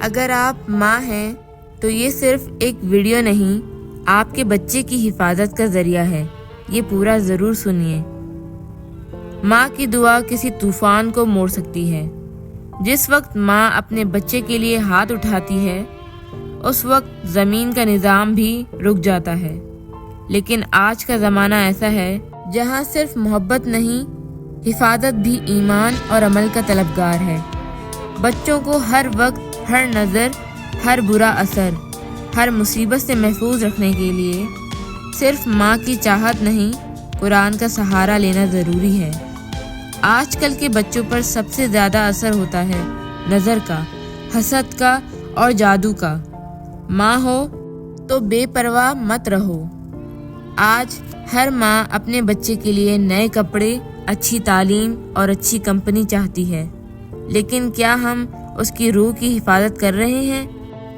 اگر آپ ماں ہیں تو یہ صرف ایک ویڈیو نہیں، آپ کے بچے کی حفاظت کا ذریعہ ہے۔ یہ پورا ضرور سنیے۔ ماں کی دعا کسی طوفان کو موڑ سکتی ہے۔ جس وقت ماں اپنے بچے کے لیے ہاتھ اٹھاتی ہے، اس وقت زمین کا نظام بھی رک جاتا ہے۔ لیکن آج کا زمانہ ایسا ہے جہاں صرف محبت نہیں، حفاظت بھی ایمان اور عمل کا طلبگار ہے۔ بچوں کو ہر وقت، ہر نظر، ہر برا اثر، ہر مصیبت سے محفوظ رکھنے کے لیے صرف ماں کی چاہت نہیں، قرآن کا سہارا لینا ضروری ہے۔ آج کل کے بچوں پر سب سے زیادہ اثر ہوتا ہے نظر کا، حسد کا اور جادو کا۔ ماں ہو تو بے پرواہ مت رہو۔ آج ہر ماں اپنے بچے کے لیے نئے کپڑے، اچھی تعلیم اور اچھی کمپنی چاہتی ہے، لیکن کیا ہم اس کی روح کی حفاظت کر رہے ہیں؟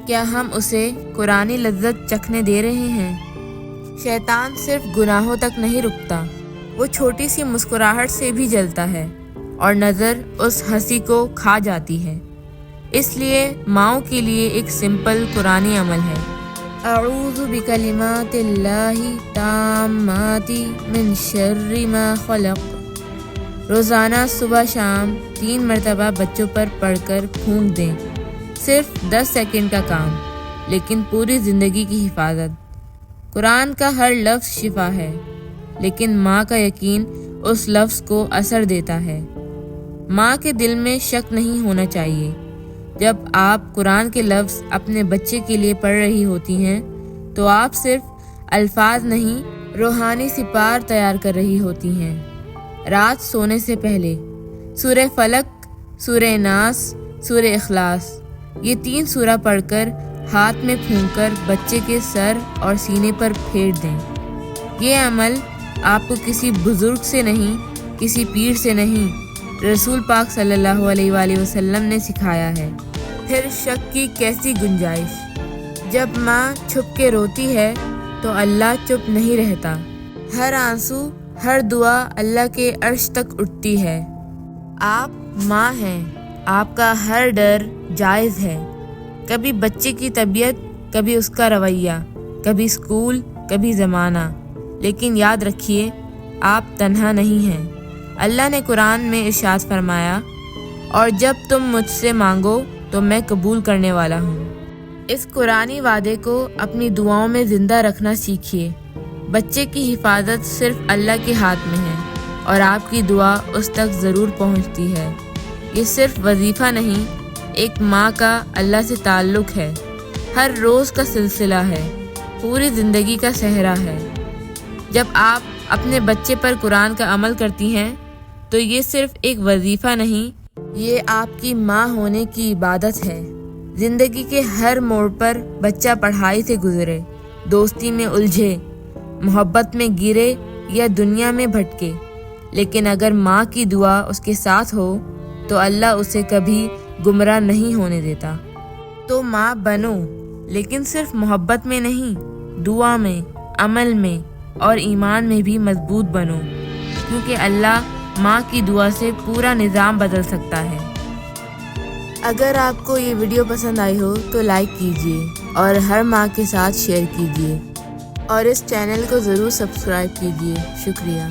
کیا ہم اسے قرآنی لذت چکھنے دے رہے ہیں؟ شیطان صرف گناہوں تک نہیں رکتا، وہ چھوٹی سی مسکراہٹ سے بھی جلتا ہے اور نظر اس ہنسی کو کھا جاتی ہے۔ اس لیے ماؤں کے لیے ایک سمپل قرآنی عمل ہے۔ اعوذ بکلمات اللہ التامات من شر ما خلق۔ روزانہ صبح شام 3 مرتبہ بچوں پر پڑھ کر پھونک دیں۔ صرف 10 سیکنڈ کا کام، لیکن پوری زندگی کی حفاظت۔ قرآن کا ہر لفظ شفا ہے، لیکن ماں کا یقین اس لفظ کو اثر دیتا ہے۔ ماں کے دل میں شک نہیں ہونا چاہیے۔ جب آپ قرآن کے لفظ اپنے بچے کے لیے پڑھ رہی ہوتی ہیں تو آپ صرف الفاظ نہیں، روحانی سپار تیار کر رہی ہوتی ہیں۔ رات سونے سے پہلے سورہ فلق، سورہ ناس، سورہ اخلاص، یہ 3 سورہ پڑھ کر ہاتھ میں پھونک کر بچے کے سر اور سینے پر پھیر دیں۔ یہ عمل آپ کو کسی بزرگ سے نہیں، کسی پیر سے نہیں، رسول پاک صلی اللہ علیہ وآلہ وسلم نے سکھایا ہے۔ پھر شک کی کیسی گنجائش؟ جب ماں چھپ کے روتی ہے تو اللہ چپ نہیں رہتا۔ ہر آنسو، ہر دعا اللہ کے عرش تک اٹھتی ہے۔ آپ ماں ہیں، آپ کا ہر ڈر جائز ہے۔ کبھی بچے کی طبیعت، کبھی اس کا رویہ، کبھی اسکول، کبھی زمانہ، لیکن یاد رکھیے آپ تنہا نہیں ہیں۔ اللہ نے قرآن میں ارشاد فرمایا، اور جب تم مجھ سے مانگو تو میں قبول کرنے والا ہوں۔ اس قرآنی وعدے کو اپنی دعاؤں میں زندہ رکھنا سیکھیے۔ بچے کی حفاظت صرف اللہ کے ہاتھ میں ہے، اور آپ کی دعا اس تک ضرور پہنچتی ہے۔ یہ صرف وظیفہ نہیں، ایک ماں کا اللہ سے تعلق ہے، ہر روز کا سلسلہ ہے، پوری زندگی کا صحرا ہے۔ جب آپ اپنے بچے پر قرآن کا عمل کرتی ہیں تو یہ صرف ایک وظیفہ نہیں، یہ آپ کی ماں ہونے کی عبادت ہے۔ زندگی کے ہر موڑ پر بچہ پڑھائی سے گزرے، دوستی میں الجھے، محبت میں گرے یا دنیا میں بھٹکے، لیکن اگر ماں کی دعا اس کے ساتھ ہو تو اللہ اسے کبھی گمراہ نہیں ہونے دیتا۔ تو ماں بنو، لیکن صرف محبت میں نہیں، دعا میں، عمل میں اور ایمان میں بھی مضبوط بنو، کیونکہ اللہ ماں کی دعا سے پورا نظام بدل سکتا ہے۔ اگر آپ کو یہ ویڈیو پسند آئی ہو تو لائک کیجیے اور ہر ماں کے ساتھ شیئر کیجیے، اور اس چینل کو ضرور سبسکرائب کیجیے۔ شکریہ۔